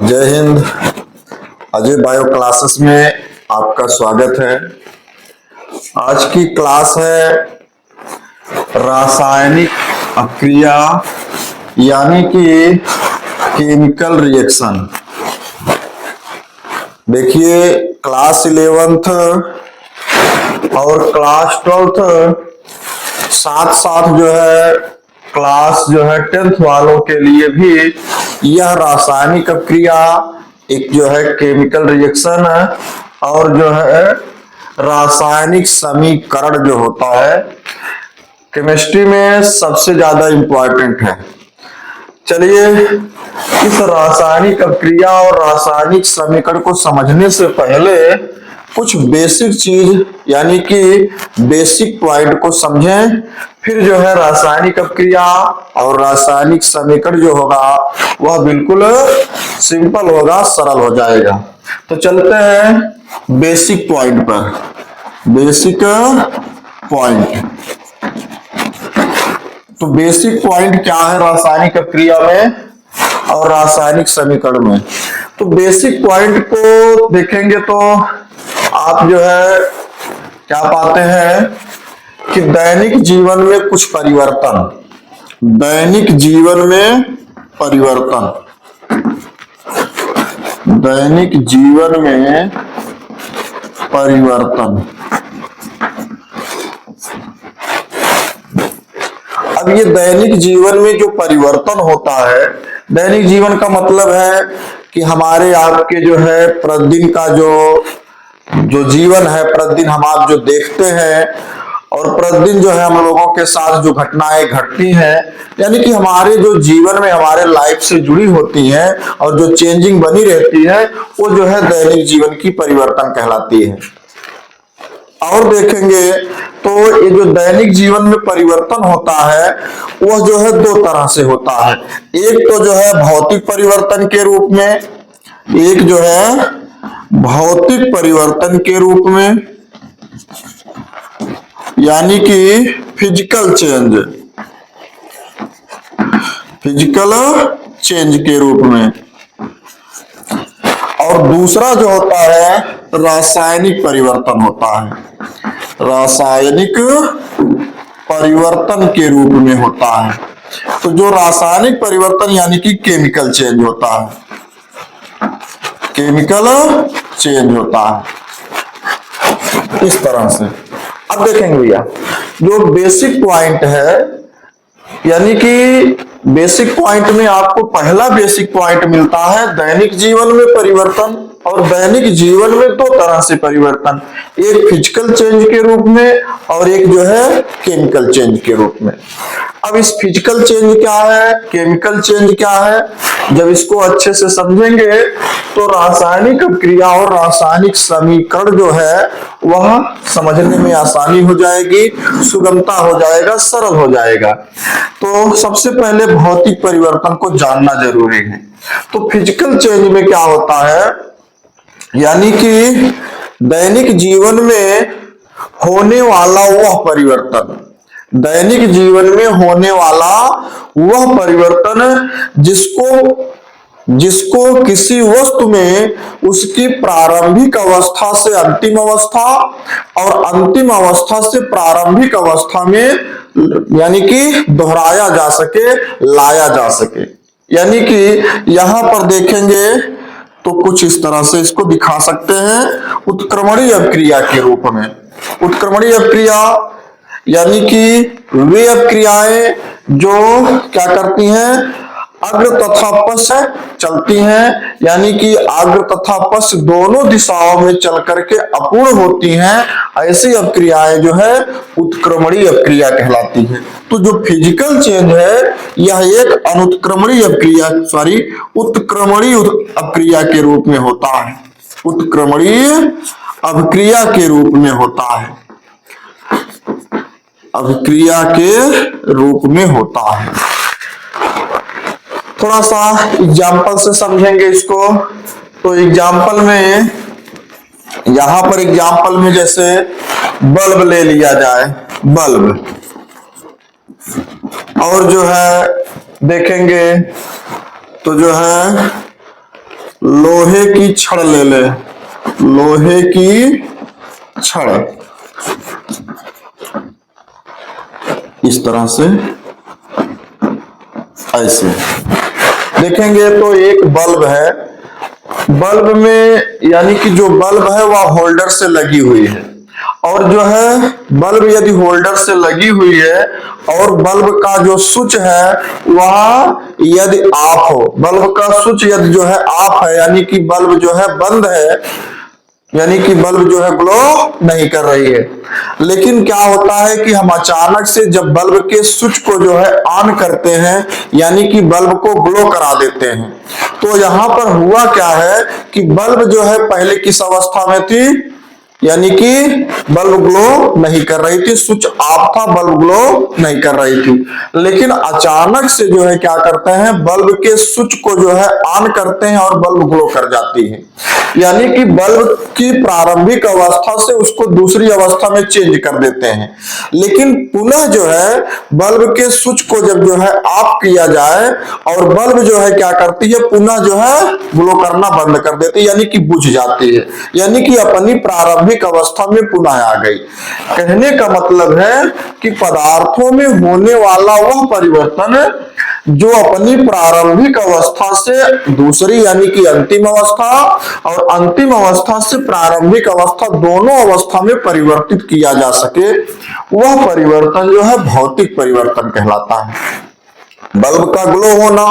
जय Hind. Ajay bio classes में आपका स्वागत है। आज की क्लास है रासायनिक अक्रिया यानी कि केमिकल रिएक्शन। देखिए क्लास 11th और क्लास 12th साथ साथ जो है क्लास 10th वालों के लिए भी यह रासायनिक अक्रिया एक जो है केमिकल रिएक्शन है और जो है रासायनिक समीकरण जो होता है केमिस्ट्री में सबसे ज्यादा इंपॉर्टेंट है। चलिए इस रासायनिक अक्रिया और रासायनिक समीकरण को समझने से पहले कुछ बेसिक चीज यानी कि बेसिक पॉइंट को समझें, फिर जो है रासायनिक अक्रिया और रासायनिक समीकरण जो होगा वह बिल्कुल सिंपल होगा, सरल हो जाएगा। तो चलते हैं बेसिक पॉइंट पर। बेसिक पॉइंट, तो बेसिक पॉइंट क्या है रासायनिक अक्रिया में और रासायनिक समीकरण में। तो बेसिक पॉइंट को देखेंगे तो आप जो है क्या पाते हैं कि दैनिक जीवन में कुछ परिवर्तन, दैनिक जीवन में परिवर्तन, दैनिक जीवन में परिवर्तन। अब ये दैनिक जीवन में जो परिवर्तन होता है, दैनिक जीवन का मतलब है कि हमारे आपके जो है प्रतिदिन का जो जीवन है, प्रतिदिन हम आप जो देखते हैं और प्रतिदिन जो है हम लोगों के साथ जो घटनाएं घटती हैं, यानी कि हमारे जो जीवन में हमारे लाइफ से जुड़ी होती हैं और जो चेंजिंग बनी रहती है वो जो है दैनिक जीवन की परिवर्तन कहलाती है। और देखेंगे तो ये जो दैनिक जीवन में परिवर्तन होता है वह जो है दो तरह से होता है। एक तो जो है भौतिक परिवर्तन के रूप में, एक जो है भौतिक परिवर्तन के रूप में यानी कि फिजिकल चेंज, फिजिकल चेंज के रूप में। और दूसरा जो होता है रासायनिक परिवर्तन होता है, रासायनिक परिवर्तन के रूप में होता है। तो जो रासायनिक परिवर्तन यानी कि केमिकल चेंज होता है, केमिकल चेंज होता है इस तरह से। अब देखेंगे भैया जो बेसिक पॉइंट है, यानी कि बेसिक पॉइंट में आपको पहला बेसिक पॉइंट मिलता है दैनिक जीवन में परिवर्तन। और दैनिक जीवन में दो तरह से परिवर्तन, एक फिजिकल चेंज के रूप में और एक जो है केमिकल चेंज के रूप में। अब इस फिजिकल चेंज क्या है, केमिकल चेंज क्या है, जब इसको अच्छे से समझेंगे तो रासायनिक अक्रिया और रासायनिक समीकरण जो है वह समझने में आसानी हो जाएगी, सुगमता हो जाएगा, सरल हो जाएगा। तो सबसे पहले भौतिक परिवर्तन को जानना जरूरी है। तो फिजिकल चेंज में क्या होता है, यानी कि दैनिक जीवन में होने वाला वह परिवर्तन, दैनिक जीवन में होने वाला वह परिवर्तन जिसको किसी वस्तु में उसकी प्रारंभिक अवस्था से अंतिम अवस्था और अंतिम अवस्था से प्रारंभिक अवस्था में यानी कि दोहराया जा सके, लाया जा सके। यानी कि यहां पर देखेंगे तो कुछ इस तरह से इसको दिखा सकते हैं उत्क्रमणीय अक्रिया के रूप में। उत्क्रमणीय अक्रिया यानी कि वे अक्रियाएं जो क्या करती हैं, अग्र तथा पश्च चलती हैं, यानी कि अग्र तथा पश्च दोनों दिशाओं में चल करके अपूर्ण होती हैं। ऐसी अक्रियाएं जो है उत्क्रमणीय अक्रिया कहलाती है। तो जो फिजिकल चेंज है यह एक अनुत्क्रमणीय अक्रिया उत्क्रमणीय अक्रिया के रूप में होता है, उत्क्रमणीय अभिक्रिया के रूप में होता है, अभिक्रिया के रूप में होता है। थोड़ा सा एग्जाम्पल से समझेंगे इसको। तो एग्जाम्पल में यहां पर एग्जाम्पल में जैसे बल्ब ले लिया जाए, बल्ब, और जो है देखेंगे तो जो है लोहे की छड़ ले ले, लोहे की छड़, इस तरह से ऐसे देखेंगे तो एक बल्ब है, बल्ब में यानी कि जो बल्ब है वह होल्डर से लगी हुई है, और जो है बल्ब यदि होल्डर से लगी हुई है और बल्ब का जो स्विच है वह यदि ऑफ हो, बल्ब का स्विच यदि जो है ऑफ है यानी कि बल्ब जो है बंद है, यानी कि बल्ब जो है ग्लो नहीं कर रही है। लेकिन क्या होता है कि हम अचानक से जब बल्ब के स्विच को जो है ऑन करते हैं यानी कि बल्ब को ग्लो करा देते हैं, तो यहां पर हुआ क्या है कि बल्ब जो है पहले किस अवस्था में थी, यानी कि बल्ब ग्लो नहीं कर रही थी, स्विच ऑफ था, बल्ब ग्लो नहीं कर रही थी। लेकिन अचानक से जो है क्या करते हैं, बल्ब के स्विच को जो है ऑन करते हैं और बल्ब ग्लो कर जाती है, यानी कि बल्ब की प्रारंभिक अवस्था से उसको दूसरी अवस्था में चेंज कर देते हैं। लेकिन पुनः जो है बल्ब के स्विच को जब जो है ऑफ किया जाए और बल्ब जो है क्या करती है, पुनः जो है ग्लो करना बंद कर देती है, यानी कि बुझ जाती है, यानी कि अपनी प्रारंभिक अवस्था में पुनः आ गई। कहने का मतलब है कि पदार्थों में होने वाला वह परिवर्तन जो अपनी प्रारंभिक अवस्था से दूसरी यानी कि अंतिम अवस्था और अंतिम अवस्था से प्रारंभिक अवस्था दोनों अवस्था में परिवर्तित किया जा सके, वह परिवर्तन जो है भौतिक परिवर्तन कहलाता है। बल्ब का ग्लो होना,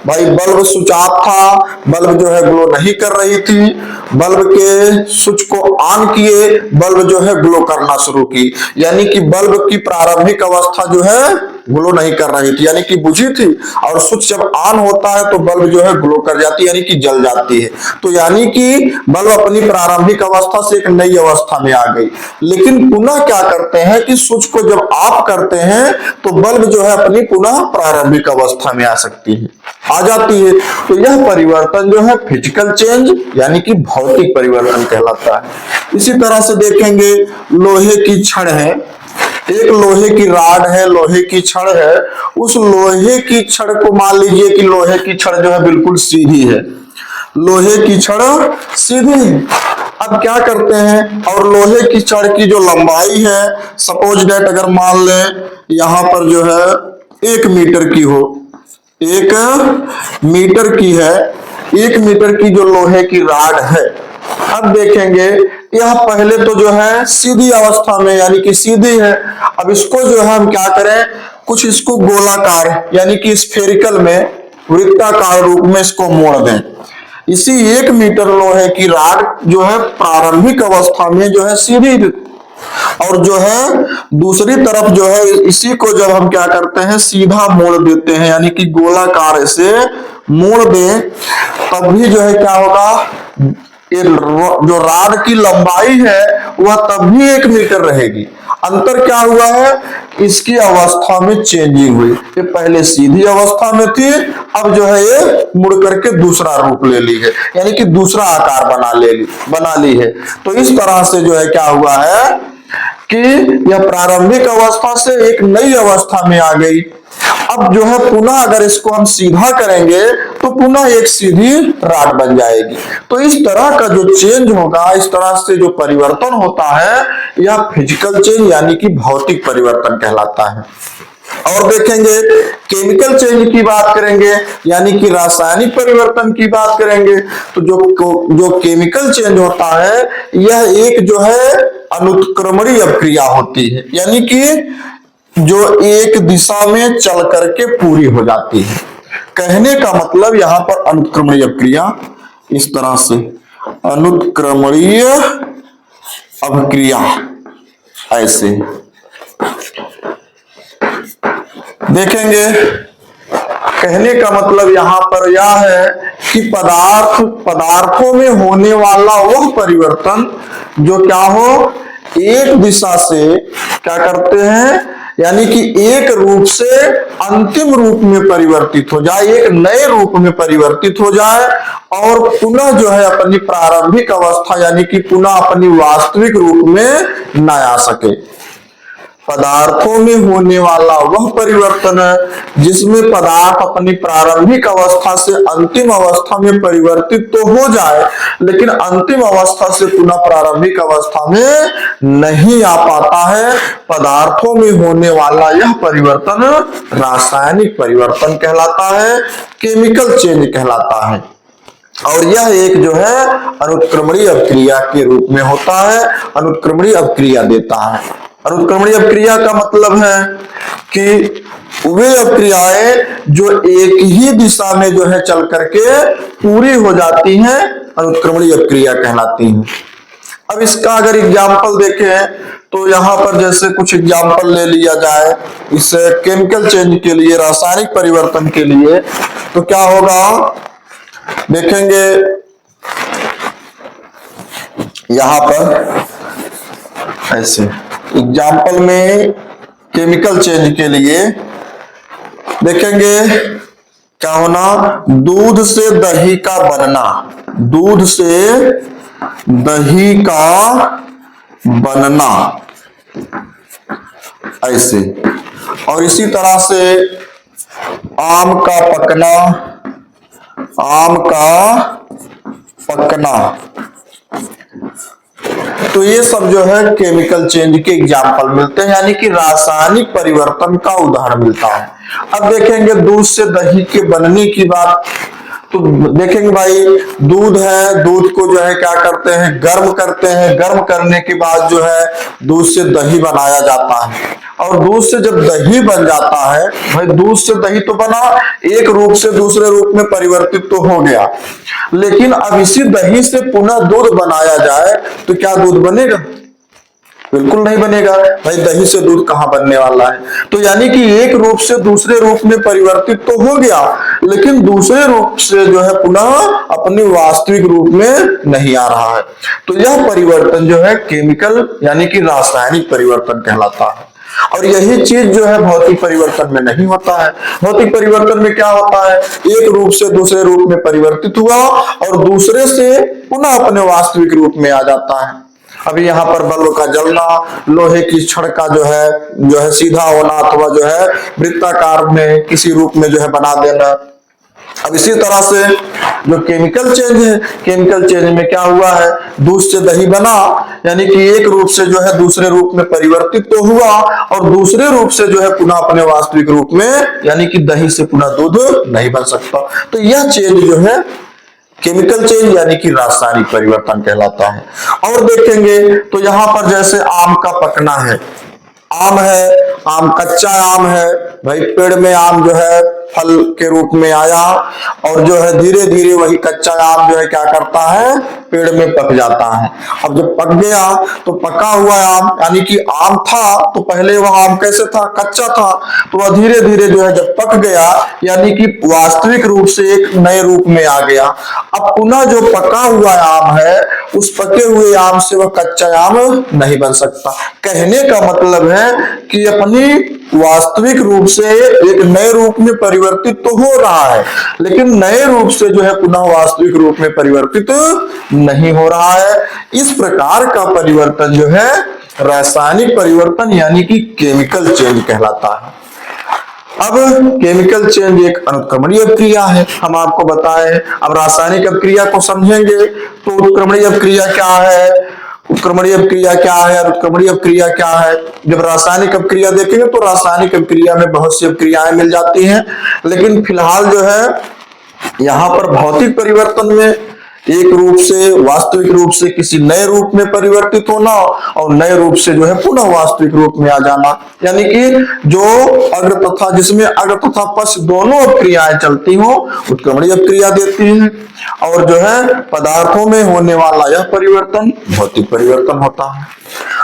भाई बल्ब स्विच ऑफ था, बल्ब जो है ग्लो नहीं कर रही थी, बल्ब के स्विच को ऑन किए, बल्ब जो है ग्लो करना शुरू की, यानी कि बल्ब की प्रारंभिक अवस्था जो है ग्लो नहीं कर रही थी यानी कि बुझी थी, और स्विच जब ऑन होता है तो बल्ब जो है ग्लो कर जाती है यानी कि जल जाती है। तो यानी कि बल्ब अपनी प्रारंभिक अवस्था से एक नई अवस्था में आ गई। लेकिन पुनः क्या करते हैं कि स्विच को जब ऑफ करते हैं तो बल्ब जो है अपनी पुनः प्रारंभिक अवस्था में आ सकती है, आ जाती है। तो यह परिवर्तन जो है फिजिकल चेंज यानी कि भौतिक परिवर्तन कहलाता है। इसी तरह से देखेंगे लोहे की छड़ है, एक लोहे की राड है, लोहे की छड़ है, उस लोहे की छड़ को मान लीजिए कि लोहे की छड़ जो है बिल्कुल सीधी है, लोहे की छड़ सीधी है। अब क्या करते हैं, और लोहे की छड़ की जो लंबाई है सपोज डेट अगर मान लें यहां पर जो है 1 मीटर की हो, 1 मीटर की है, 1 मीटर की जो लोहे की राड है। अब देखेंगे यह पहले तो जो है सीधी अवस्था में यानी कि सीधी है। अब इसको जो है हम क्या करें, कुछ इसको गोलाकार यानी कि स्फेरिकल में वृत्ताकार रूप में इसको मोड़ दें। इसी 1 मीटर लोहे की राड जो है प्रारंभिक अवस्था में जो है सीधी, और जो है दूसरी तरफ जो है इसी को जब हम क्या करते हैं सीधा मोड़ देते हैं यानी कि गोलाकार से मोड़ दें, तब भी जो है क्या होगा, ये जो राड की लंबाई है वह तब भी 1 मीटर रहेगी। अंतर क्या हुआ है, इसकी अवस्था में चेंजिंग हुई, ये पहले सीधी अवस्था में थी, अब जो है ये मुड़ करके दूसरा रूप ले ली है यानी कि दूसरा आकार बना ली है। तो इस तरह से जो है क्या हुआ है कि यह प्रारंभिक अवस्था से एक नई अवस्था में आ गई। अब जो है पुनः अगर इसको हम सीधा करेंगे तो पुनः एक सीधी राड बन जाएगी। तो इस तरह का जो चेंज होगा, इस तरह से जो परिवर्तन होता है, यह फिजिकल चेंज यानी कि भौतिक परिवर्तन कहलाता है। और देखेंगे केमिकल चेंज की बात करेंगे यानी कि रासायनिक परिवर्तन की बात करेंगे, तो जो केमिकल चेंज होता है यह एक जो है अनुत्क्रमणीय अभिक्रिया होती है, यानी कि जो एक दिशा में चल करके पूरी हो जाती है। कहने का मतलब यहां पर अनुत्क्रमणीय अभिक्रिया इस तरह से, अनुत्क्रमणीय अभिक्रिया ऐसे देखेंगे। कहने का मतलब यहां पर यह है कि पदार्थों में होने वाला वह परिवर्तन जो क्या हो, एक दिशा से क्या करते हैं यानी कि एक रूप से अंतिम रूप में परिवर्तित हो जाए, एक नए रूप में परिवर्तित हो जाए और पुनः जो है अपनी प्रारंभिक अवस्था यानी कि पुनः अपनी वास्तविक रूप में न आ सके। पदार्थों में होने वाला वह परिवर्तन है जिसमें पदार्थ अपनी प्रारंभिक अवस्था से अंतिम अवस्था में परिवर्तित तो हो जाए, लेकिन अंतिम अवस्था से पुनः प्रारंभिक अवस्था में नहीं आ पाता है। पदार्थों में होने वाला यह परिवर्तन रासायनिक परिवर्तन कहलाता है, केमिकल चेंज कहलाता है। और यह एक जो है अनुत्क्रमणीय अभिक्रिया के रूप में होता है, अनुत्क्रमणीय अभिक्रिया देता है। अनुत्क्रमणीय अभिक्रिया का मतलब है कि वे अभिक्रियाएं जो एक ही दिशा में जो है चल करके पूरी हो जाती हैं, अनुत्क्रमणीय अभिक्रिया कहलाती हैं। अब इसका अगर एग्जाम्पल देखें तो यहाँ पर जैसे कुछ एग्जाम्पल ले लिया जाए इस केमिकल चेंज के लिए, रासायनिक परिवर्तन के लिए, तो क्या होगा देखेंगे यहां पर ऐसे एग्जाम्पल में केमिकल चेंज के लिए देखेंगे क्या होना, दूध से दही का बनना, दूध से दही का बनना ऐसे। और इसी तरह से आम का पकना, आम का पकना, तो ये सब जो है केमिकल चेंज के एग्जाम्पल मिलते हैं, यानी कि रासायनिक परिवर्तन का उदाहरण मिलता है। अब देखेंगे दूध से दही के बनने की बात, तो देखेंगे भाई दूध है, दूध को जो है क्या करते हैं, गर्म करते हैं, गर्म करने के बाद जो है दूध से दही बनाया जाता है। और दूध से जब दही बन जाता है, भाई दूध से दही तो बना, एक रूप से दूसरे रूप में परिवर्तित तो हो गया, लेकिन अब इसी दही से पुनः दूध बनाया जाए तो क्या दूध बनेगा? बिल्कुल नहीं बनेगा भाई, दही से दूध कहां बनने वाला है। तो यानी कि एक रूप से दूसरे रूप में परिवर्तित तो हो गया, लेकिन दूसरे रूप से जो है पुनः अपने वास्तविक रूप में नहीं आ रहा है। तो यह परिवर्तन जो है केमिकल यानी कि रासायनिक परिवर्तन कहलाता है। और यही चीज जो है भौतिक परिवर्तन में नहीं होता है। भौतिक परिवर्तन में क्या होता है, एक रूप से दूसरे रूप में परिवर्तित हुआ और दूसरे से पुनः अपने वास्तविक रूप में आ जाता है। अभी यहाँ पर बल्ब का जलना, लोहे की छड़ का जो है सीधा होना अथवा जो है वृत्ताकार में किसी रूप में जो है बना देना। अब इसी तरह से जो केमिकल चेंज है, केमिकल चेंज में क्या हुआ है, दूध से दही बना, यानी कि एक रूप से जो है दूसरे रूप में परिवर्तित तो हुआ और दूसरे रूप से जो है पुनः अपने वास्तविक रूप में, यानी कि दही से पुनः दूध नहीं बन सकता। तो यह चेंज जो है केमिकल चेंज यानी कि रासायनिक परिवर्तन कहलाता है। और देखेंगे तो यहां पर जैसे आम का पकना है, आम है, आम कच्चा आम है, भाई पेड़ में आम जो है फल के रूप में आया और जो है धीरे धीरे वही कच्चा आम जो है क्या करता है, पेड़ में पक जाता है। अब जब पक गया तो पका हुआ आम, यानी कि आम था तो पहले वह आम कैसे था, कच्चा था, तो वह धीरे धीरे जो है जब पक गया यानी कि वास्तविक रूप से एक नए रूप में आ गया। अब पुनः जो पका हुआ आम है उस पके हुए आम से वह कच्चा आम नहीं बन सकता। कहने का मतलब है कि अपनी वास्तविक रूप से एक नए रूप में परिवर्तित तो हो रहा है, लेकिन नए रूप से जो है पुनः वास्तविक रूप में परिवर्तित नहीं हो रहा है। इस प्रकार का परिवर्तन जो है रासायनिक परिवर्तन यानी कि केमिकल चेंज कहलाता है। अब केमिकल चेंज एक अनुत्क्रमणीय अभिक्रिया है, हम आपको बताएं। अब रासायनिक अभिक्रिया को समझेंगे तो उत्क्रमणीय अभिक्रिया क्या है, उत्क्रमणीय अभिक्रिया क्या है और उत्क्रमणीय अभिक्रिया क्या है। जब रासायनिक अभिक्रिया देखेंगे तो रासायनिक अभिक्रिया में बहुत सी अभिक्रियाएं मिल जाती हैं, लेकिन फिलहाल जो है यहाँ पर भौतिक परिवर्तन में एक रूप से वास्तविक रूप से किसी नए रूप में परिवर्तित होना और नए रूप से जो है पुनः वास्तविक रूप में आ जाना, यानी कि जो अग्र तथा जिसमें अग्र तथा पश्च दोनों अभिक्रियाएं चलती हो उत्क्रमणीय अभिक्रिया देती है। और जो है पदार्थों में होने वाला यह परिवर्तन भौतिक परिवर्तन होता है।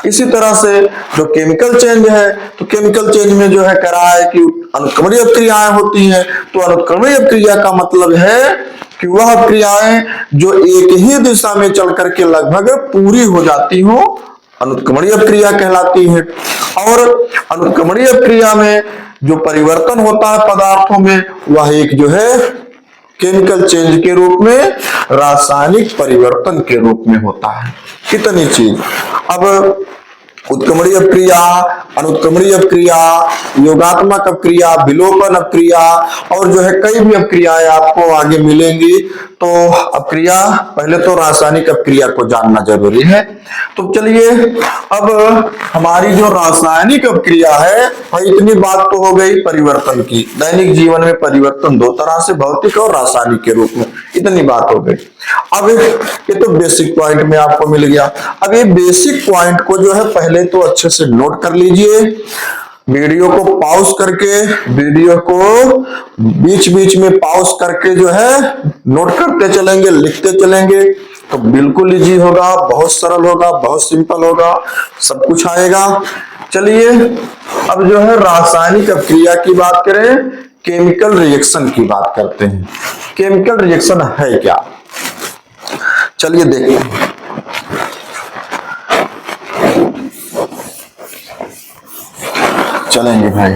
इसी तरह से जो केमिकल चेंज है तो केमिकल चेंज में जो है करा है कि अनुत्क्रमणीय अभिक्रियाएं होती हैं। तो अनुत्क्रमणीय अभिक्रिया का मतलब है कि वह क्रियाएं जो एक ही दिशा में चल करके लगभग पूरी हो जाती हो अनुत्क्रमणीय क्रिया कहलाती है। और अनुत्क्रमणीय क्रिया में जो परिवर्तन होता है पदार्थों में वह एक जो है केमिकल चेंज के रूप में, रासायनिक परिवर्तन के रूप में होता है। कितनी चीज। अब उत्क्रमणीय अपक्रिया, अनुत्क्रमणीय अपक्रिया, योगात्मक अपक्रिया, विलोपन अपक्रिया और जो है कई भी अपक्रियाएं आपको आगे मिलेंगी। तो अपक्रिया, पहले तो रासायनिक अपक्रिया को जानना जरूरी है। तो चलिए अब हमारी जो रासायनिक अपक्रिया है, भाई इतनी बात तो हो गई परिवर्तन की। दैनिक जीवन में परिवर्तन दो तरह से, भौतिक और रासायनिक के रूप में, इतनी बात हो गई। अब ये तो बेसिक पॉइंट में आपको मिल गया। अब ये बेसिक पॉइंट को जो है पहले तो अच्छे से नोट कर लीजिए, वीडियो को पॉज करके, वीडियो को बीच बीच में पॉज करके जो है नोट करते चलेंगे, लिखते चलेंगे, तो बिल्कुल इजी होगा, बहुत सरल होगा, बहुत सिंपल होगा, सब कुछ आएगा। चलिए अब जो है रासायनिक अपक्रिया की बात करें, केमिकल रिएक्शन की बात करते हैं। केमिकल रिएक्शन है क्या, चलिए देखते हैं। चलेंगे भाई।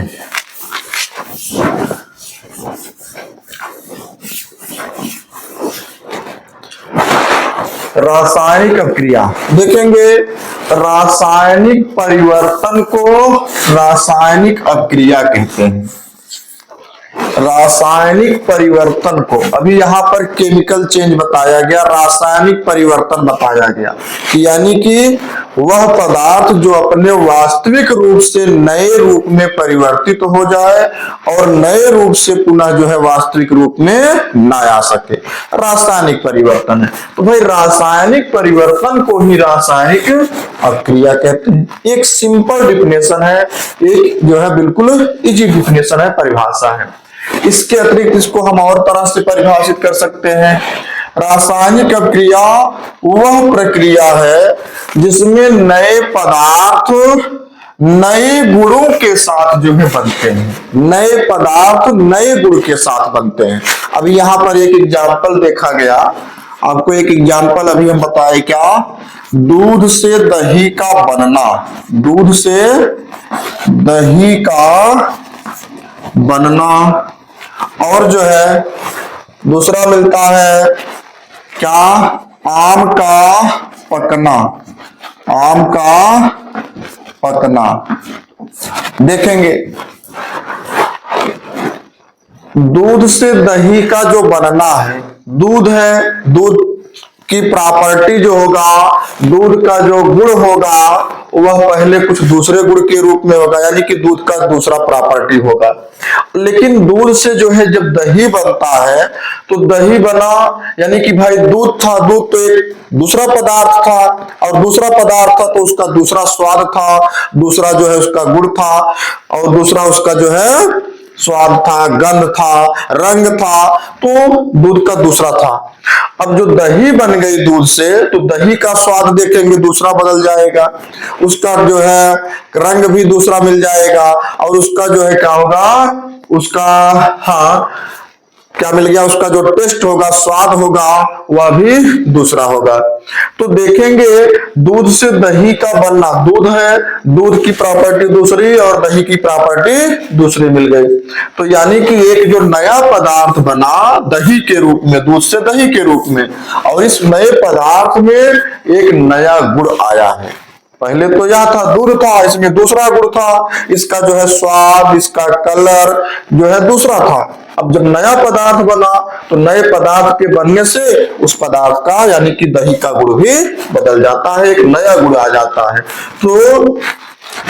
रासायनिक अपक्रिया देखेंगे। रासायनिक परिवर्तन को रासायनिक अपक्रिया कहते हैं। रासायनिक परिवर्तन को, अभी यहां पर केमिकल चेंज बताया गया, रासायनिक परिवर्तन बताया गया, यानी कि वह पदार्थ जो अपने वास्तविक रूप से नए रूप में परिवर्तित हो जाए और नए रूप से पुनः जो है वास्तविक रूप में ना आ सके, रासायनिक परिवर्तन है। तो भाई रासायनिक परिवर्तन को ही रासायनिक अपक्रिया कहते हैं। एक सिंपल डिफिनेशन है, एक जो है बिल्कुल इजी डिफिनेशन है, परिभाषा है। इसके अतिरिक्त इसको हम और तरह से परिभाषित कर सकते हैं। रासायनिक अपक्रिया वह प्रक्रिया है जिसमें नए पदार्थ नए गुणों के साथ जो है बनते हैं। नए पदार्थ नए गुण के साथ बनते हैं। अभी यहां पर एक एग्जाम्पल देखा गया, आपको एक एग्जाम्पल अभी हम बताए क्या, दूध से दही का बनना, दूध से दही का बनना, और जो है दूसरा मिलता है क्या, आम का पकना, आम का पकना। देखेंगे दूध से दही का जो बनना है, दूध है, दूध की प्रॉपर्टी जो होगा, दूध का जो गुण होगा वह पहले कुछ दूसरे गुण के रूप में होगा, यानी कि दूध का दूसरा प्रॉपर्टी होगा। लेकिन दूध से जो है जब दही बनता है तो दही बना, यानी कि भाई दूध था, दूध तो एक दूसरा पदार्थ था, और दूसरा पदार्थ था तो उसका दूसरा स्वाद था, दूसरा जो है उसका गुण था, और दूसरा उसका जो है स्वाद था, गंध था, रंग था, तो दूध का दूसरा था। अब जो दही बन गई दूध से, तो दही का स्वाद देखेंगे दूसरा बदल जाएगा, उसका जो है रंग भी दूसरा मिल जाएगा, और उसका जो है क्या होगा, उसका हाँ क्या मिल गया, उसका जो टेस्ट होगा, स्वाद होगा, वह भी दूसरा होगा। तो देखेंगे दूध से दही का बनना, दूध है, दूध की प्रॉपर्टी दूसरी और दही की प्रॉपर्टी दूसरी मिल गई। तो यानी कि एक जो नया पदार्थ बना दही के रूप में, दूध से दही के रूप में, और इस नए पदार्थ में एक नया गुण आया है। पहले तो यह था, दूध था, इसमें दूसरा गुण था, इसका जो है स्वाद, इसका कलर जो है दूसरा था। अब जब नया पदार्थ बना तो नए पदार्थ के बनने से उस पदार्थ का यानी कि दही का गुण भी बदल जाता है, एक नया गुण आ जाता है। तो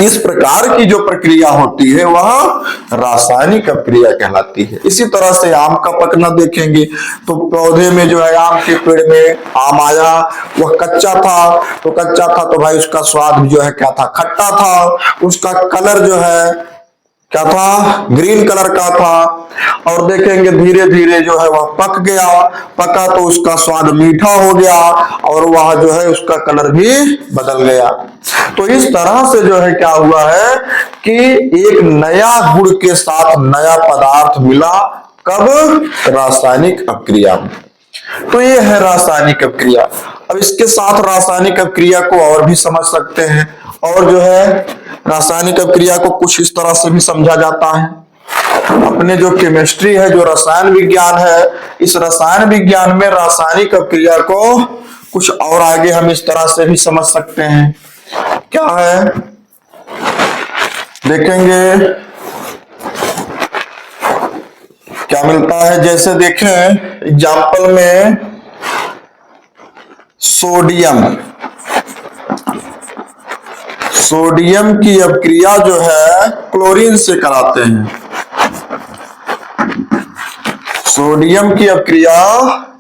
इस प्रकार की जो प्रक्रिया होती है वह रासायनिक अपक्रिया कहलाती है। इसी तरह से आम का पकना देखेंगे, तो पौधे में जो है आम के पेड़ में आम आया, वह कच्चा था, तो कच्चा था तो भाई उसका स्वाद जो है क्या था, खट्टा था, उसका कलर जो है क्या था, ग्रीन कलर का था, और देखेंगे धीरे धीरे जो है वह पक गया, पका तो उसका स्वाद मीठा हो गया, और वह जो है उसका कलर भी बदल गया। तो इस तरह से जो है क्या हुआ है कि एक नया गुण के साथ नया पदार्थ मिला, कब, रासायनिक अपक्रिया में। तो ये है रासायनिक अपक्रिया। अब इसके साथ रासायनिक अपक्रिया को और भी समझ सकते हैं, और जो है रासायनिक अपक्रिया को कुछ इस तरह से भी समझा जाता है। अपने जो केमिस्ट्री है, जो रसायन विज्ञान है, इस रसायन विज्ञान में रासायनिक अपक्रिया को कुछ और आगे हम इस तरह से भी समझ सकते हैं क्या है देखेंगे क्या मिलता है। जैसे देखें एग्जाम्पल में सोडियम की अपक्रिया जो है क्लोरीन से कराते हैं। सोडियम की अपक्रिया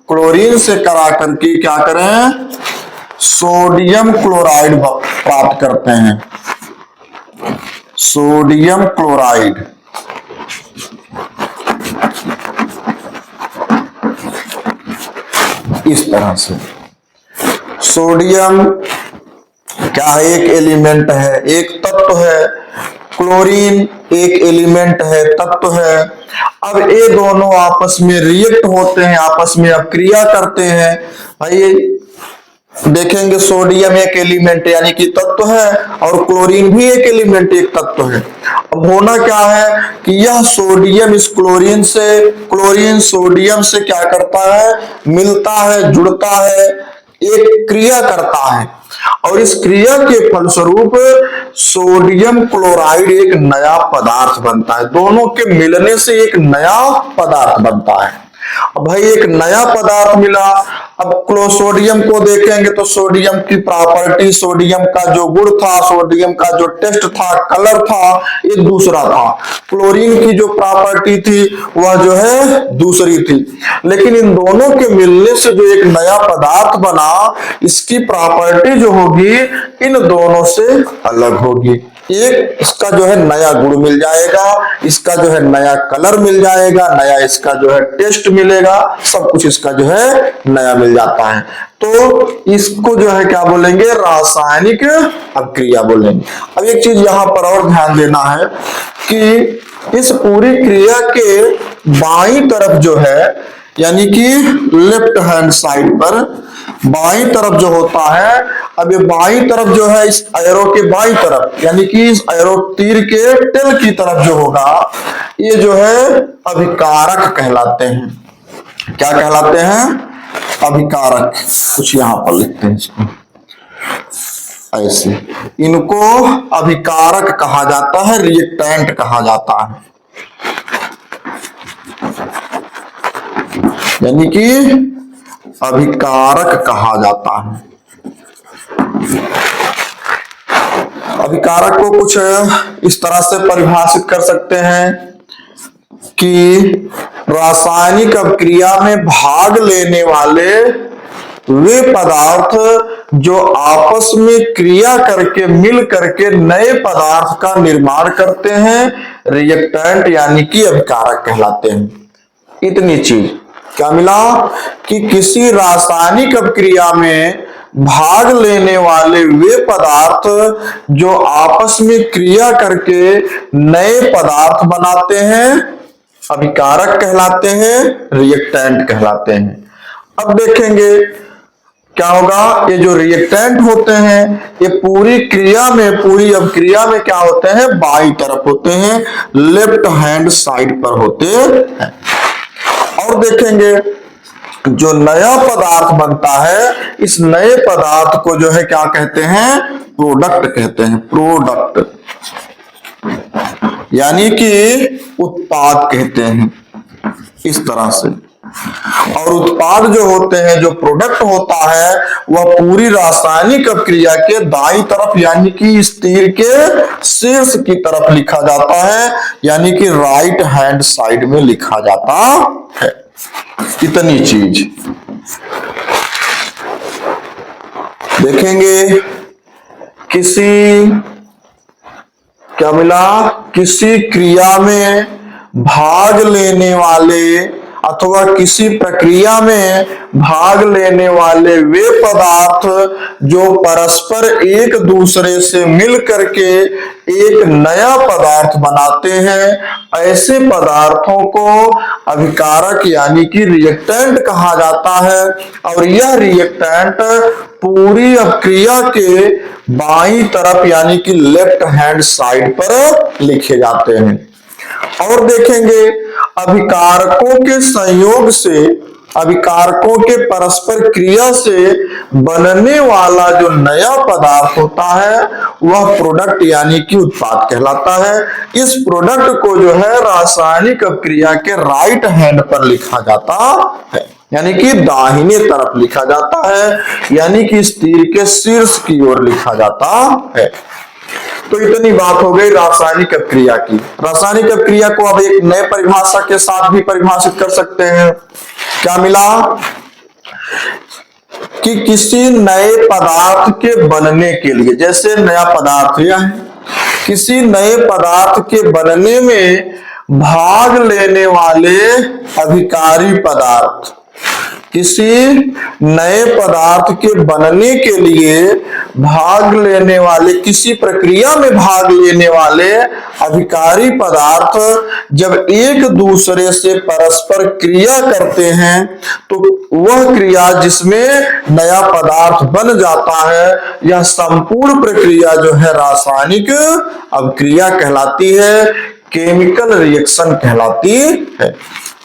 क्लोरीन से करा करके क्या करें, सोडियम क्लोराइड प्राप्त करते हैं। सोडियम क्लोराइड इस तरह से सोडियम क्या है, एक एलिमेंट है, एक तत्व है। क्लोरीन एक एलिमेंट है, तत्व है। अब ये दोनों आपस में रिएक्ट होते हैं, आपस में अपक्रिया करते हैं। भाई देखेंगे सोडियम एक एलिमेंट यानी कि तत्व है और क्लोरीन भी एक एलिमेंट एक तत्व है। अब होना क्या है कि यह सोडियम इस क्लोरीन से, क्लोरीन सोडियम से क्या करता है, मिलता है, जुड़ता है, एक क्रिया करता है और इस क्रिया के फलस्वरूप सोडियम क्लोराइड एक नया पदार्थ बनता है। दोनों के मिलने से एक नया पदार्थ बनता है। अब भाई एक नया पदार्थ मिला। अब सोडियम को देखेंगे तो सोडियम की प्रॉपर्टी, सोडियम का जो गुण था, सोडियम का जो टेस्ट था, कलर था, एक दूसरा था। क्लोरीन की जो प्रॉपर्टी थी वह जो है दूसरी थी। लेकिन इन दोनों के मिलने से जो एक नया पदार्थ बना, इसकी प्रॉपर्टी जो होगी इन दोनों से अलग होगी। एक इसका जो है नया गुण मिल जाएगा, इसका जो है नया कलर मिल जाएगा, नया इसका जो है टेस्ट मिलेगा, सब कुछ इसका जो है नया मिल जाता है। तो इसको जो है क्या बोलेंगे, रासायनिक अपक्रिया बोलेंगे। अब एक चीज यहां पर और ध्यान देना है कि इस पूरी क्रिया के बाईं तरफ जो है यानी कि लेफ्ट हैंड साइड पर बाईं तरफ जो होता है, अब ये बाईं तरफ जो है इस एरो के बाईं तरफ यानी कि इस एरो तीर के टेल की तरफ जो होगा, ये जो है अभिकारक कहलाते हैं। क्या कहलाते हैं, अभिकारक। कुछ यहां पर लिखते हैं इसको ऐसे, इनको अभिकारक कहा जाता है, रिएक्टेंट कहा जाता है, यानी कि अभिकारक कहा जाता है। अभिकारक को कुछ इस तरह से परिभाषित कर सकते हैं कि रासायनिक अपक्रिया में भाग लेने वाले वे पदार्थ जो आपस में क्रिया करके मिल करके नए पदार्थ का निर्माण करते हैं, रिएक्टेंट यानी कि अभिकारक कहलाते हैं। इतनी चीज क्या मिला कि किसी रासायनिक अपक्रिया में भाग लेने वाले वे पदार्थ जो आपस में क्रिया करके नए पदार्थ बनाते हैं, अभिकारक कहलाते हैं, रिएक्टेंट कहलाते हैं। अब देखेंगे क्या होगा, ये जो रिएक्टेंट होते हैं ये पूरी क्रिया में, पूरी अपक्रिया में क्या होते हैं, बाईं तरफ होते हैं, लेफ्ट हैंड साइड पर होते हैं। और देखेंगे जो नया पदार्थ बनता है, इस नए पदार्थ को जो है क्या कहते हैं, प्रोडक्ट कहते हैं। प्रोडक्ट यानी कि उत्पाद कहते हैं इस तरह से। और उत्पाद जो होते हैं, जो प्रोडक्ट होता है, वह पूरी रासायनिक अपक्रिया के दाईं तरफ यानी कि इस तीर के शीर्ष की तरफ लिखा जाता है, यानी कि राइट हैंड साइड में लिखा जाता है। इतनी चीज देखेंगे। किसी क्या मिला, किसी क्रिया में भाग लेने वाले अथवा किसी प्रक्रिया में भाग लेने वाले वे पदार्थ जो परस्पर एक दूसरे से मिल करके एक नया पदार्थ बनाते हैं, ऐसे पदार्थों को अभिकारक यानी कि रिएक्टेंट कहा जाता है। और यह रिएक्टेंट पूरी अपक्रिया के बाईं तरफ यानी कि लेफ्ट हैंड साइड पर लिखे जाते हैं। और देखेंगे अभिकारकों के संयोग से, अभिकारकों के परस्पर क्रिया से बनने वाला जो नया पदार्थ होता है वह प्रोडक्ट यानी कि उत्पाद कहलाता है। इस प्रोडक्ट को जो है रासायनिक अभिक्रिया के राइट हैंड पर लिखा जाता है, यानी कि दाहिने तरफ लिखा जाता है, यानी कि इस तीर के शीर्ष की ओर लिखा जाता है। तो इतनी बात हो गई रासायनिक अभिक्रिया की। रासायनिक अभिक्रिया को अब एक नए परिभाषा के साथ भी परिभाषित कर सकते हैं। क्या मिला कि किसी नए पदार्थ के बनने के लिए, जैसे नया पदार्थ यह है, किसी नए पदार्थ के बनने में भाग लेने वाले अभिकारी पदार्थ, किसी नए पदार्थ के बनने के लिए भाग लेने वाले, किसी प्रक्रिया में भाग लेने वाले अभिकारी पदार्थ जब एक दूसरे से परस्पर क्रिया करते हैं तो वह क्रिया जिसमें नया पदार्थ बन जाता है, यह संपूर्ण प्रक्रिया जो है रासायनिक अभिक्रिया कहलाती है, केमिकल रिएक्शन कहलाती है।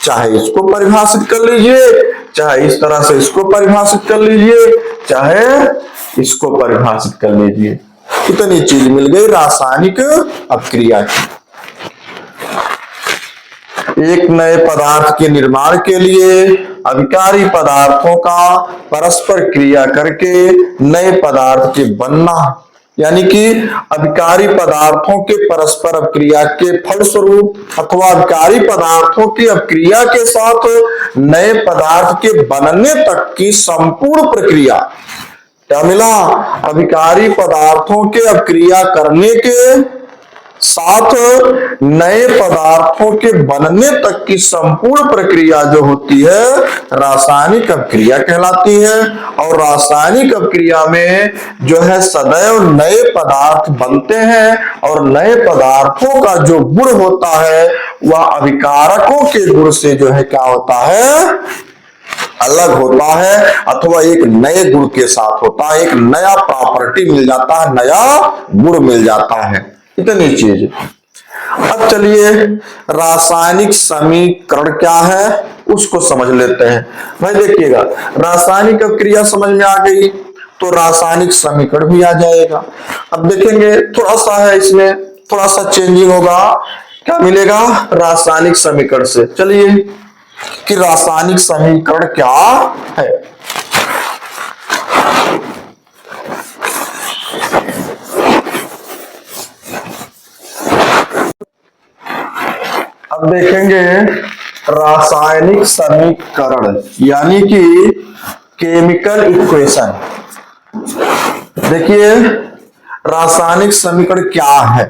चाहे इसको परिभाषित कर लीजिए, चाहे इस तरह से इसको परिभाषित कर लीजिए, चाहे इसको परिभाषित कर लीजिए। कितनी चीज मिल गई रासायनिक अभिक्रिया की। एक नए पदार्थ के निर्माण के लिए अभिकारी पदार्थों का परस्पर क्रिया करके नए पदार्थ के बनना, यानी कि अभिकारी पदार्थों के परस्पर अभिक्रिया के फलस्वरूप अथवा अभिकारी पदार्थों की अभिक्रिया के साथ नए पदार्थ के बनने तक की संपूर्ण प्रक्रिया। क्या मिला? अभिकारी पदार्थों के अभिक्रिया करने के साथ नए पदार्थों के बनने तक की संपूर्ण प्रक्रिया जो होती है रासायनिक अभिक्रिया कहलाती है। और रासायनिक अभिक्रिया में जो है सदैव नए पदार्थ बनते हैं और नए पदार्थों का जो गुण होता है वह अभिकारकों के गुण से जो है क्या होता है, अलग होता है, अथवा एक नए गुण के साथ होता है, एक नया प्रॉपर्टी मिल जाता है, नया गुण मिल जाता है। इतनी चीज। अब चलिए रासायनिक समीकरण क्या है उसको समझ लेते हैं। भाई देखिएगा, रासायनिक अभिक्रिया समझ में आ गई तो रासायनिक समीकरण भी आ जाएगा। अब देखेंगे थोड़ा सा है, इसमें थोड़ा सा चेंजिंग होगा। क्या मिलेगा रासायनिक समीकरण से? चलिए कि रासायनिक समीकरण क्या है। अब देखेंगे रासायनिक समीकरण यानी कि केमिकल इक्वेशन। देखिए रासायनिक समीकरण क्या है।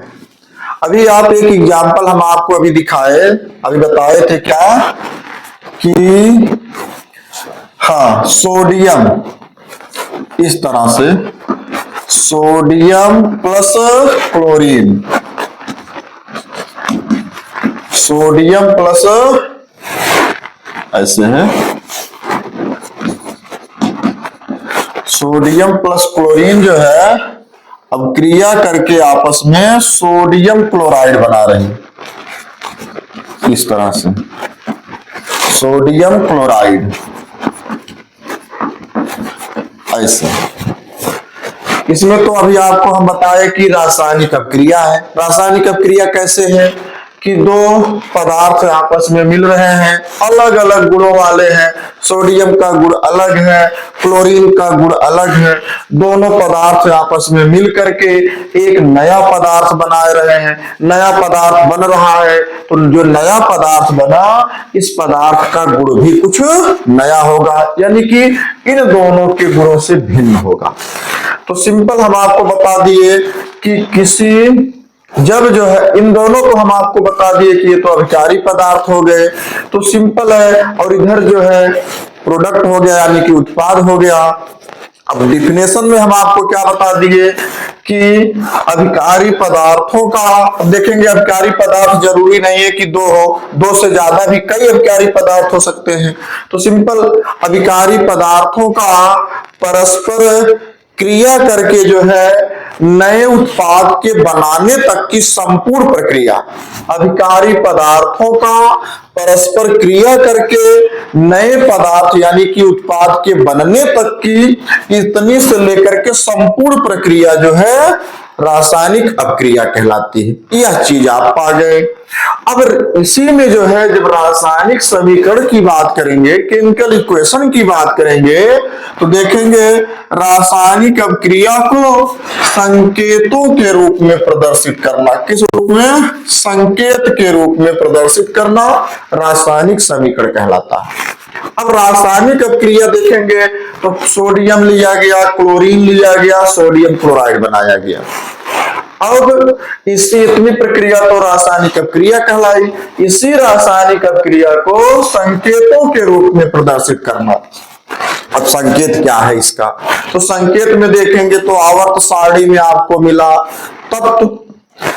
अभी आप एक एग्जांपल हम आपको अभी दिखाए, अभी बताए थे क्या कि हाँ सोडियम, इस तरह से sodium plus chlorine, sodium plus ऐसे है, सोडियम प्लस क्लोरीन जो है अब क्रिया करके आपस में सोडियम क्लोराइड बना रहे हैं, इस तरह से सोडियम क्लोराइड ऐसे। इसमें तो अभी आपको हम बताए कि रासायनिक अभिक्रिया है। रासायनिक अभिक्रिया कैसे है कि दो पदार्थ आपस में मिल रहे हैं, अलग अलग गुणों वाले हैं, सोडियम का गुण अलग है, क्लोरीन का गुण अलग है, दोनों पदार्थ आपस में मिल करके एक नया पदार्थ बना रहे हैं। नया पदार्थ बन रहा है तो जो नया पदार्थ बना इस पदार्थ का गुण भी कुछ नया होगा, यानी कि इन दोनों के गुणों से भिन्न होगा। तो सिंपल हम आपको बता दिए कि किसी जब जो है इन दोनों को हम आपको बता दिए कि ये तो अभिकारी पदार्थ हो गए, तो सिंपल है, और इधर जो है प्रोडक्ट हो गया यानी कि उत्पाद हो गया। अब डिफिनेशन में हम आपको क्या बता दिए कि अभिकारी पदार्थों का, अब देखेंगे अभिकारी पदार्थ जरूरी नहीं है कि दो हो, दो से ज्यादा भी कई अभिकारी पदार्थ हो सकते हैं। तो सिंपल अभिकारी पदार्थों का परस्पर क्रिया करके जो है नए उत्पाद के बनाने तक की संपूर्ण प्रक्रिया, अभिकारी पदार्थों का परस्पर क्रिया करके नए पदार्थ यानी कि उत्पाद के बनने तक की इतनी से लेकर के संपूर्ण प्रक्रिया जो है रासायनिक अपक्रिया कहलाती है। यह चीज आप पा गए। अब इसी में जो है जब रासायनिक समीकरण की बात करेंगे, केमिकल इक्वेशन की बात करेंगे, तो देखेंगे रासायनिक अपक्रिया को संकेतों के रूप में प्रदर्शित करना। किस रूप में? संकेत के रूप में प्रदर्शित करना रासायनिक समीकरण कहलाता है। अब रासायनिक अपक्रिया देखेंगे तो सोडियम लिया गया, क्लोरीन लिया गया, सोडियम क्लोराइड बनाया गया। अब इसी इतनी प्रक्रिया तो रासायनिक अपक्रिया कहलाई। इसी रासायनिक अपक्रिया को संकेतों के रूप में प्रदर्शित करना। अब संकेत क्या है इसका? तो संकेत में देखेंगे तो आवर्त सारणी में आपको मिला तत्व।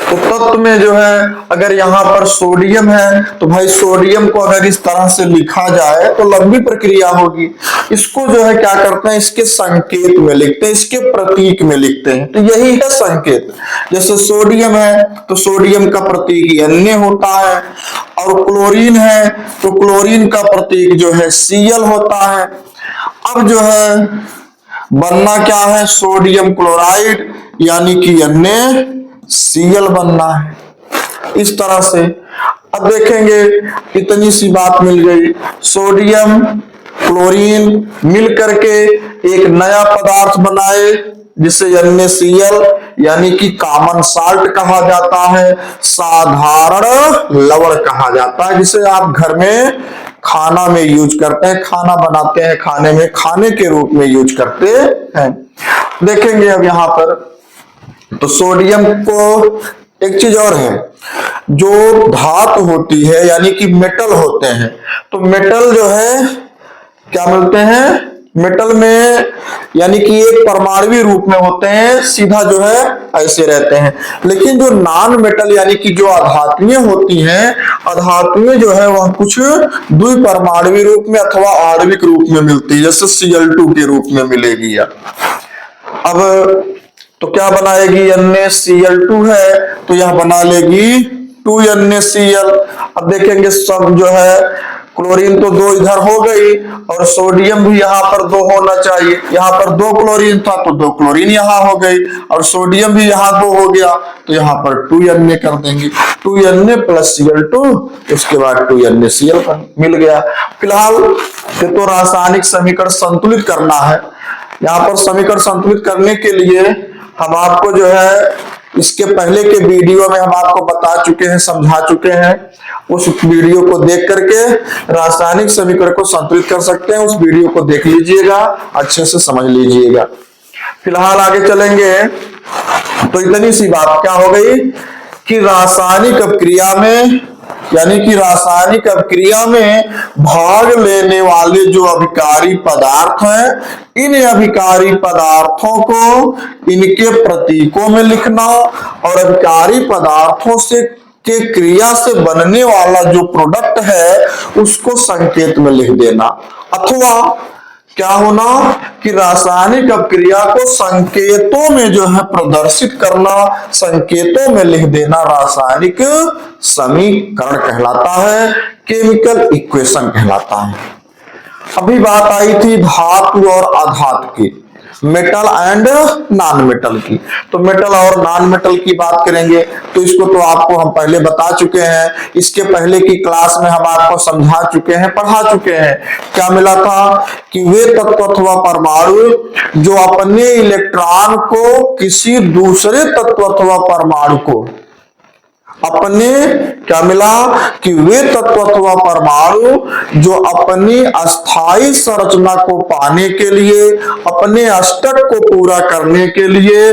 तो तत्व में जो है अगर यहां पर सोडियम है तो भाई सोडियम को अगर इस तरह से लिखा जाए तो लंबी प्रक्रिया होगी। इसको जो है क्या करते हैं, इसके संकेत में लिखते हैं, इसके प्रतीक में लिखते हैं। तो यही है संकेत। जैसे सोडियम है तो सोडियम का प्रतीक Na होता है, और क्लोरीन है तो क्लोरीन का प्रतीक जो है Cl होता है। अब जो है बनना क्या है, सोडियम क्लोराइड यानी कि NaCl बनना है। इस तरह से अब देखेंगे इतनी सी बात मिल गई, सोडियम क्लोरीन मिल करके एक नया पदार्थ बनाए जिसे NaCl यानी कि कॉमन साल्ट कहा जाता है, साधारण लवण कहा जाता है, जिसे आप घर में खाना में यूज करते हैं, खाना बनाते हैं, खाने में खाने के रूप में यूज करते हैं। देखेंगे अब यहां पर तो सोडियम को एक चीज और है, जो धातु होती है यानी कि मेटल होते हैं, तो मेटल जो है क्या मिलते हैं, मेटल में यानी कि एक परमाणु रूप में होते हैं, सीधा जो है ऐसे रहते हैं। लेकिन जो नॉन मेटल यानी कि जो अधातुएं होती हैं, अधातुएं जो है वह कुछ द्विपरमाणु रूप में अथवा आणविक रूप में मिलती है, जैसे Cl2 के रूप में मिलेगी। अब तो क्या बनाएगी, NaCl2 है तो यह बना लेगी 2NaCl। अब देखेंगे सब जो है क्लोरीन तो 2 इधर हो गई और सोडियम भी यहाँ पर 2 होना चाहिए। यहाँ पर 2 क्लोरीन था तो 2 क्लोरीन यहाँ हो गई, और सोडियम भी यहाँ 2 हो गया तो यहाँ पर 2Na कर देंगे, 2Na प्लस Cl2, उसके बाद 2NaCl मिल गया। फिलहाल तो रासायनिक समीकरण संतुलित करना है। यहाँ पर समीकरण संतुलित करने के लिए हम आपको जो है इसके पहले के वीडियो में हम आपको बता चुके हैं, समझा चुके हैं। उस वीडियो को देख करके रासायनिक समीकरण को संतुलित कर सकते हैं। उस वीडियो को देख लीजिएगा, अच्छे से समझ लीजिएगा। फिलहाल आगे चलेंगे तो इतनी सी बात क्या हो गई कि रासायनिक अपक्रिया में यानी कि रासायनिक अपक्रिया में भाग लेने वाले जो अभिकारी पदार्थ हैं, इन अभिकारी पदार्थों को इनके प्रतीकों में लिखना, और अभिकारी पदार्थों से के क्रिया से बनने वाला जो प्रोडक्ट है उसको संकेत में लिख देना। अथवा क्या होना कि रासायनिक अपक्रिया को संकेतों में जो है प्रदर्शित करना, संकेतों में लिख देना रासायनिक समीकरण कहलाता है, केमिकल इक्वेशन कहलाता है। अभी बात आई थी धातु और अधातु की, मेटल एंड नॉन मेटल की। तो मेटल और नॉन मेटल की बात करेंगे तो इसको तो आपको हम पहले बता चुके हैं, इसके पहले की क्लास में हम आपको समझा चुके हैं, पढ़ा चुके हैं। क्या मिला था कि वे तत्व अथवा परमाणु जो अपने इलेक्ट्रॉन को किसी दूसरे तत्व अथवा परमाणु को अपने क्या मिला कि वे तत्व अथवा परमाणु जो अपनी अस्थायी संरचना को पाने के लिए, अपने अष्टक को पूरा करने के लिए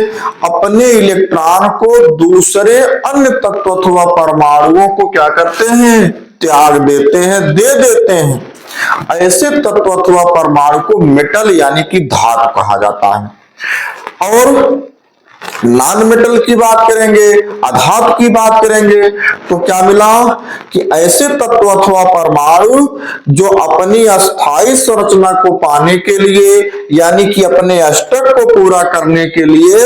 अपने इलेक्ट्रॉन को दूसरे अन्य तत्व अथवा परमाणुओं को क्या करते हैं, त्याग देते हैं, दे देते हैं। ऐसे तत्व अथवा परमाणु को मेटल यानी कि धातु कहा जाता है। और नॉन मेटल की बात करेंगे, अधातु की बात करेंगे, तो क्या मिला कि ऐसे तत्व अथवा परमाणु जो अपनी अस्थाई संरचना को पाने के लिए यानी कि अपने अष्टक को पूरा करने के लिए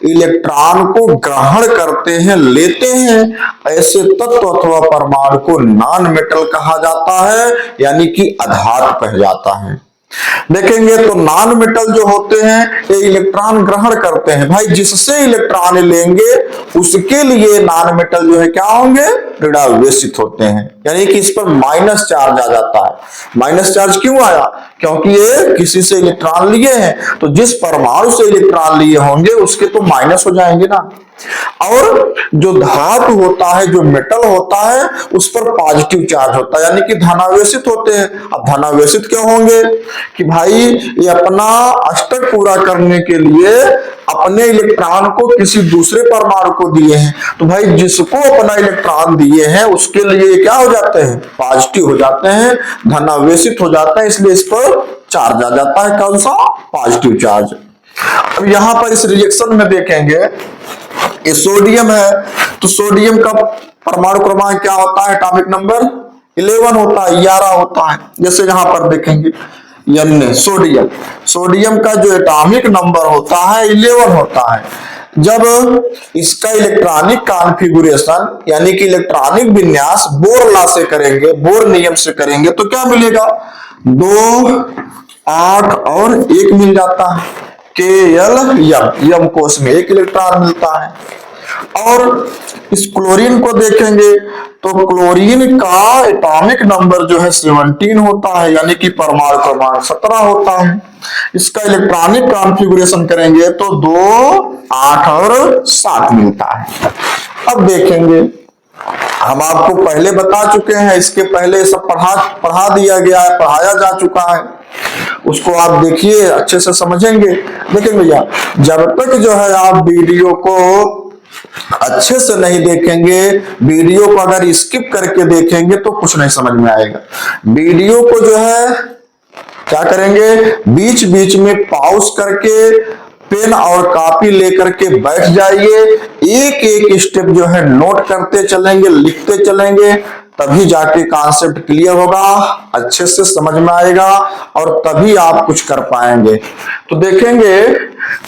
इलेक्ट्रॉन को ग्रहण करते हैं, लेते हैं, ऐसे तत्व अथवा परमाणु को नॉन मेटल कहा जाता है यानी कि अधातु कहा जाता है। देखेंगे तो नॉन मेटल जो होते हैं ये इलेक्ट्रॉन ग्रहण करते हैं, भाई जिससे इलेक्ट्रॉन लेंगे उसके लिए नॉन मेटल जो है क्या होंगे, ऋणावेशित होते हैं, यानी कि इस पर माइनस चार्ज आ जाता है। माइनस चार्ज क्यों आया, क्योंकि ये किसी से इलेक्ट्रॉन लिए हैं, तो जिस परमाणु से इलेक्ट्रॉन लिए होंगे उसके तो माइनस हो जाएंगे ना। और जो धातु होता है, जो मेटल होता है, उस पर पॉजिटिव चार्ज होता है यानी कि धनावेशित होते हैं। अब धनावेशित क्यों होंगे कि भाई ये अपना अष्टक पूरा करने के लिए अपने इलेक्ट्रॉन को किसी दूसरे परमाणु को दिए हैं, तो भाई जिसको अपना इलेक्ट्रॉन दिए हैं उसके लिए क्या हो जाते हैं, पॉजिटिव हो जाते हैं, धनावेशित हो जाता है, इसलिए इस पर चार्ज आ जाता है, कौन सा, पॉजिटिव चार्ज। अब यहां पर इस रिएक्शन में देखेंगे ये सोडियम है, तो सोडियम का परमाणु क्रमांक क्या होता है, एटॉमिक नंबर 11 होता है, 11 होता है। जैसे यहां पर देखेंगे सोडियम, सोडियम का जो एटॉमिक नंबर होता है 11 होता है। जब इसका इलेक्ट्रॉनिक कॉन्फ़िगरेशन यानी कि इलेक्ट्रॉनिक विन्यास बोर लॉ से करेंगे, बोर नियम से करेंगे, तो क्या मिलेगा, 2 8 और 1 मिल जाता है, Kl कोष में 1 इलेक्ट्रॉन मिलता है। और इस क्लोरीन को देखेंगे तो क्लोरीन का एटॉमिक नंबर जो है 17 होता है यानी कि परमाणु क्रमांक 17 होता है। इसका इलेक्ट्रॉनिक कॉन्फ़िगरेशन करेंगे तो 2 8 और 7 मिलता है। अब देखेंगे, हम आपको पहले बता चुके हैं, इसके पहले सब पढ़ा दिया गया है, पढ़ाया जा चुका है, उसको आप देखिए, अच्छे से समझेंगे। देखेंगे भैया, जब तक जो है आप वीडियो को अच्छे से नहीं देखेंगे, वीडियो को अगर स्किप करके देखेंगे तो कुछ नहीं समझ में आएगा। वीडियो को जो है क्या करेंगे, बीच बीच में पॉज करके पेन और कॉपी लेकर के बैठ जाइए, एक एक स्टेप जो है नोट करते चलेंगे, लिखते चलेंगे, तभी जाके कॉन्सेप्ट क्लियर होगा, अच्छे से समझ में आएगा और तभी आप कुछ कर पाएंगे। तो देखेंगे,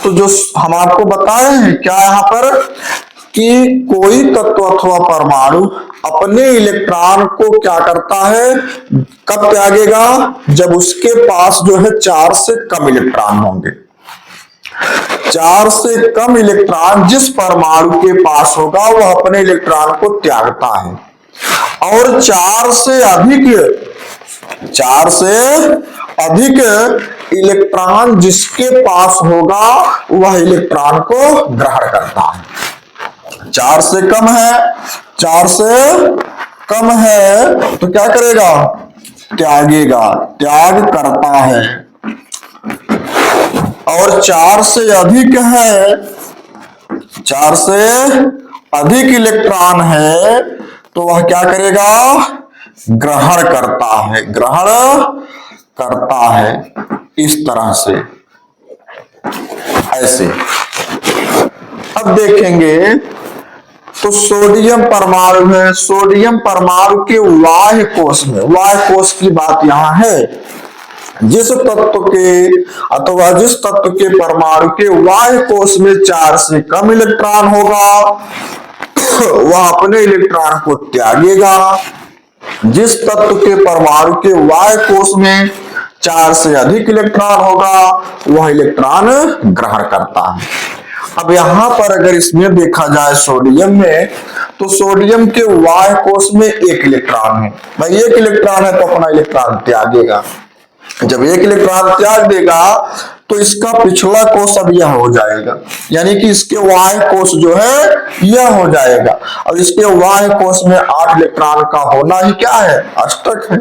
तो जो हम आपको बताए हैं क्या यहाँ पर कि कोई तत्व अथवा परमाणु अपने इलेक्ट्रॉन को क्या करता है, कब त्यागेगा, जब उसके पास जो है 4 से कम इलेक्ट्रॉन होंगे। 4 से कम इलेक्ट्रॉन जिस परमाणु के पास होगा वह अपने इलेक्ट्रॉन को त्यागता है, और 4 से अधिक इलेक्ट्रॉन जिसके पास होगा वह इलेक्ट्रॉन को ग्रहण करता है। 4 से कम है, 4 से कम है तो क्या करेगा, त्यागेगा, त्याग करता है। और 4 से अधिक है, 4 से अधिक इलेक्ट्रॉन है तो वह क्या करेगा, ग्रहण करता है, ग्रहण करता है, इस तरह से, ऐसे। अब देखेंगे तो सोडियम परमाणु है, सोडियम परमाणु के बाह्य कोश में, बाह्य कोश की बात यहां है, जिस तत्व के अथवा जिस तत्व के परमाणु के बाह्य कोश में 4 से कम इलेक्ट्रॉन होगा वह अपने इलेक्ट्रॉन को त्यागेगा। जिस तत्व के परमाणु के बाह्य कोश में 4 से अधिक इलेक्ट्रॉन होगा वह इलेक्ट्रॉन ग्रहण करता है। अब यहां पर अगर इसमें देखा जाए सोडियम में, तो सोडियम के बाह्य कोश में 1 इलेक्ट्रॉन है, भाई 1 इलेक्ट्रॉन है तो अपना इलेक्ट्रॉन त्यागेगा। जब 1 इलेक्ट्रॉन त्याग देगा तो इसका पिछला कोश अब यह हो जाएगा, यानी कि इसके बाह्य कोश जो है यह हो जाएगा, और इसके बाह्य कोश में 8 इलेक्ट्रॉन का होना ही क्या है, अष्टक है।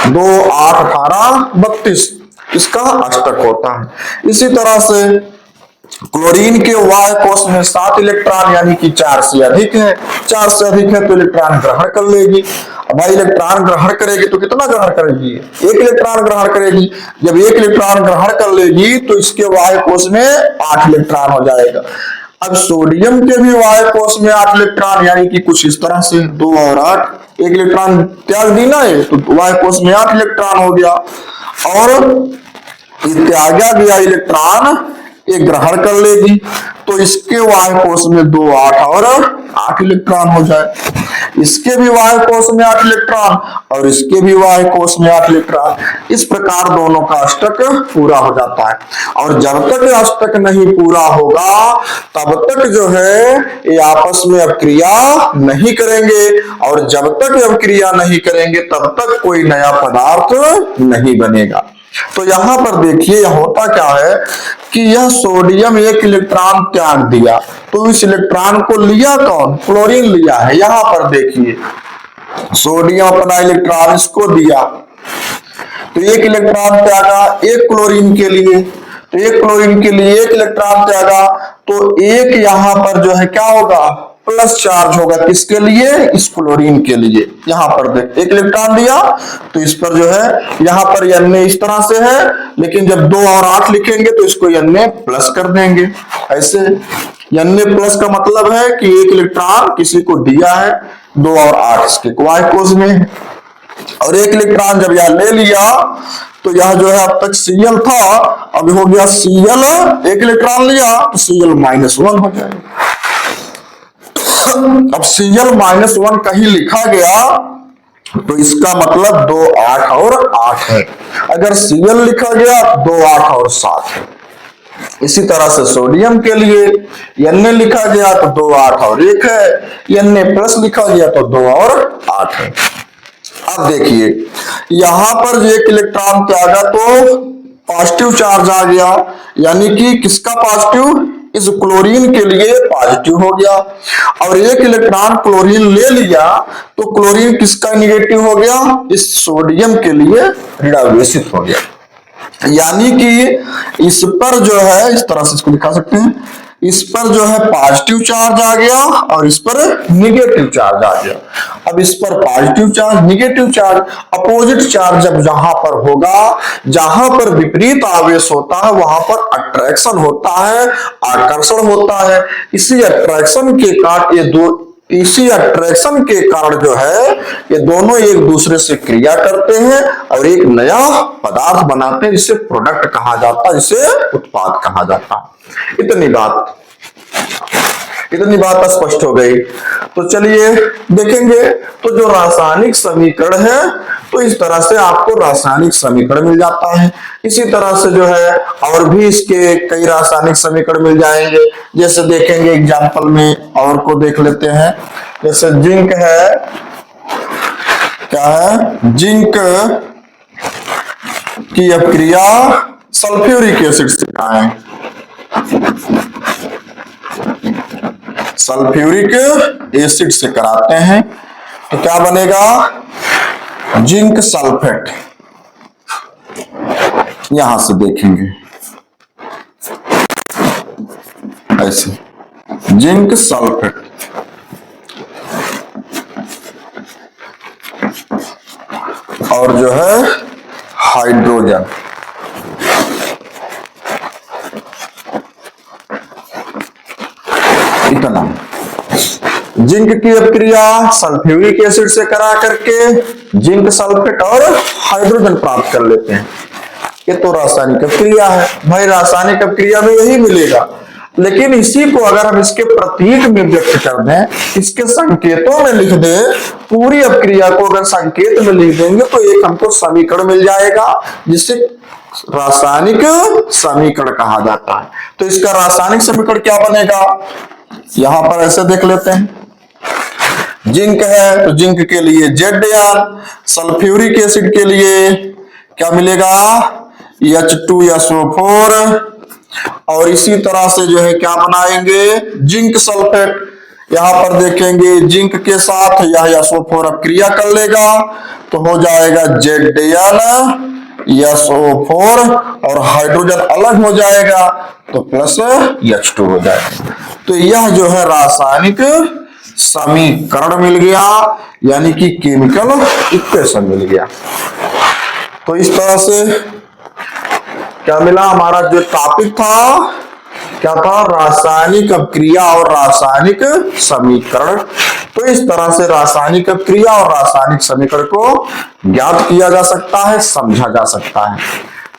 2 8 18 32 इसका अष्टक होता है। इसी तरह से क्लोरीन के बाह्य कोश में 7 इलेक्ट्रॉन यानी कि 4 से अधिक है, 4 से अधिक है तो इलेक्ट्रॉन ग्रहण कर लेगी। भाई इलेक्ट्रॉन ग्रहण करेगी तो कितना ग्रहण करेगी? एक इलेक्ट्रॉन ग्रहण करेगी। जब एक इलेक्ट्रॉन ग्रहण कर लेगी तो इसके बाह्य कोश में 8 इलेक्ट्रॉन हो जाएगा। अब सोडियम के भी बाह्य कोश में 8 इलेक्ट्रॉन, यानी कि कुछ इस तरह से 2 और 8, एक इलेक्ट्रॉन त्याग दी ना है, तो बाह्य कोश में 8 इलेक्ट्रॉन हो गया। और त्यागा गया इलेक्ट्रॉन ये ग्रहण कर लेगी तो इसके बाह्य कोश में 2 8 और 8 इलेक्ट्रॉन हो जाए। इसके भी बाह्य कोश में 8 इलेक्ट्रॉन और इसके भी बाह्य कोश में 8 इलेक्ट्रॉन। इस प्रकार दोनों का अष्टक पूरा हो जाता है। और जब तक अष्टक नहीं पूरा होगा तब तक जो है ये आपस में अभिक्रिया नहीं करेंगे, और जब तक अभिक्रिया नहीं करेंगे तब तक कोई नया पदार्थ नहीं बनेगा। तो यहां पर देखिए होता क्या है कि यह सोडियम एक इलेक्ट्रॉन त्याग दिया, तो इस इलेक्ट्रॉन को लिया कौन? क्लोरीन लिया है। यहां पर देखिए सोडियम अपना इलेक्ट्रॉन इसको दिया, तो एक इलेक्ट्रॉन त्यागा एक क्लोरीन के लिए, तो एक क्लोरीन के लिए एक इलेक्ट्रॉन त्यागा, तो एक यहां पर जो है क्या होगा? प्लस चार्ज होगा। किसके लिए? इस क्लोरीन के लिए। यहां पर देख एक इलेक्ट्रॉन दिया तो इस पर जो है यहां पर n इस तरह से है, लेकिन जब 2 और 8 लिखेंगे तो इसको n प्लस कर देंगे। ऐसे n प्लस का मतलब है कि एक इलेक्ट्रॉन किसी को दिया है, 2 और 8 इसके बाह्य कोश में है। और एक इलेक्ट्रॉन जब यह ले लिया तो यह जो है अब तक Cl था, अब हो गया Cl, एक इलेक्ट्रॉन लिया तो Cl-1 हो जाएगा। अब Cl-1 कहीं लिखा गया तो इसका मतलब 2 8 और 8 है। अगर Cl लिखा गया 2 8 और 7 है। इसी तरह से सोडियम के लिए Na लिखा गया तो 2 8 और 1 है, Na प्लस लिखा गया तो 2 और 8 है। अब देखिए यहां पर एक इलेक्ट्रॉन त्यागा तो पॉजिटिव चार्ज आ गया, यानी कि किसका पॉजिटिव? इस क्लोरीन के लिए पॉजिटिव हो गया। और एक इलेक्ट्रॉन क्लोरीन ले लिया तो क्लोरीन किसका निगेटिव हो गया? इस सोडियम के लिए ऋणावेशित हो गया। यानी कि इस पर जो है इस तरह से इसको दिखा सकते हैं, इस पर जो है पॉजिटिव चार्ज आ गया और इस पर निगेटिव चार्ज आ गया। अब इस पर positive charge negative charge, opposite charge जब जहां पर होगा, जहां पर विपरीत आवेश होता है वहां पर अट्रैक्शन होता है, आकर्षण होता है। इसी अट्रैक्शन के कारण जो है ये दोनों एक दूसरे से क्रिया करते हैं और एक नया पदार्थ बनाते हैं, जिसे प्रोडक्ट कहा जाता है, जिसे उत्पाद कहा जाता है। इतनी बात स्पष्ट हो गई। तो चलिए देखेंगे तो जो रासायनिक समीकरण है तो इस तरह से आपको रासायनिक समीकरण मिल जाता है। इसी तरह से जो है और भी इसके कई रासायनिक समीकरण मिल जाएंगे। जैसे देखेंगे एग्जाम्पल में और को देख लेते हैं। जैसे जिंक है, क्या है? जिंक की अभिक्रिया सल्फ्यूरिक एसिड से कहा है, सल्फ्यूरिक एसिड से कराते हैं तो क्या बनेगा? Zinc sulphate. यहां से देखेंगे ऐसे जिंक सल्फेट, और जो है हाइड्रोजन। इतना जिंक की अभिक्रिया सल्फ्यूरिक एसिड से करा करके जिंक सल्फेट और हाइड्रोजन प्राप्त कर लेते हैं। ये तो रासायनिक अभिक्रिया है भाई, रासायनिक अभिक्रिया में यही मिलेगा। लेकिन इसी को अगर हम इसके प्रतीक में व्यक्त कर दें, इसके संकेतों में लिख दें, पूरी अभिक्रिया को अगर संकेत में लिख देंगे तो एक हमको समीकरण मिल जाएगा जिसे रासायनिक समीकरण कहा जाता है। तो इसका रासायनिक समीकरण क्या बनेगा? यहां पर ऐसे देख लेते हैं। जिंक है तो जिंक के लिए Zn, सल्फ्यूरिक एसिड के लिए क्या मिलेगा? H2SO4। और इसी तरह से जो है क्या बनाएंगे? Zinc sulphate. यहां पर देखेंगे जिंक के साथ यह SO4 अभिक्रिया कर लेगा तो हो जाएगा ZnSO4 और हाइड्रोजन अलग हो जाएगा तो प्लस H2 हो जाएगा। तो यह जो है रासायनिक समीकरण मिल गया, यानी कि केमिकल इक्वेशन मिल गया। तो इस तरह से क्या मिला, हमारा जो टॉपिक था क्या था, रासायनिक अभिक्रिया और रासायनिक समीकरण। तो इस तरह से रासायनिक अभिक्रिया और रासायनिक समीकरण को ज्ञात किया जा सकता है, समझा जा सकता है।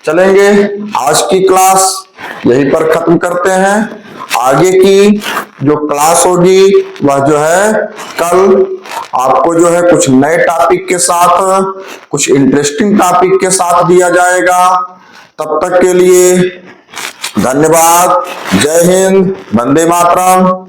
चलेंगे, आज की क्लास यहीं पर खत्म करते हैं। आगे की जो क्लास होगी वह जो है कल आपको जो है कुछ नए टॉपिक के साथ, कुछ इंटरेस्टिंग टॉपिक के साथ दिया जाएगा। तब तक के लिए धन्यवाद। जय हिंद, वंदे मातरम।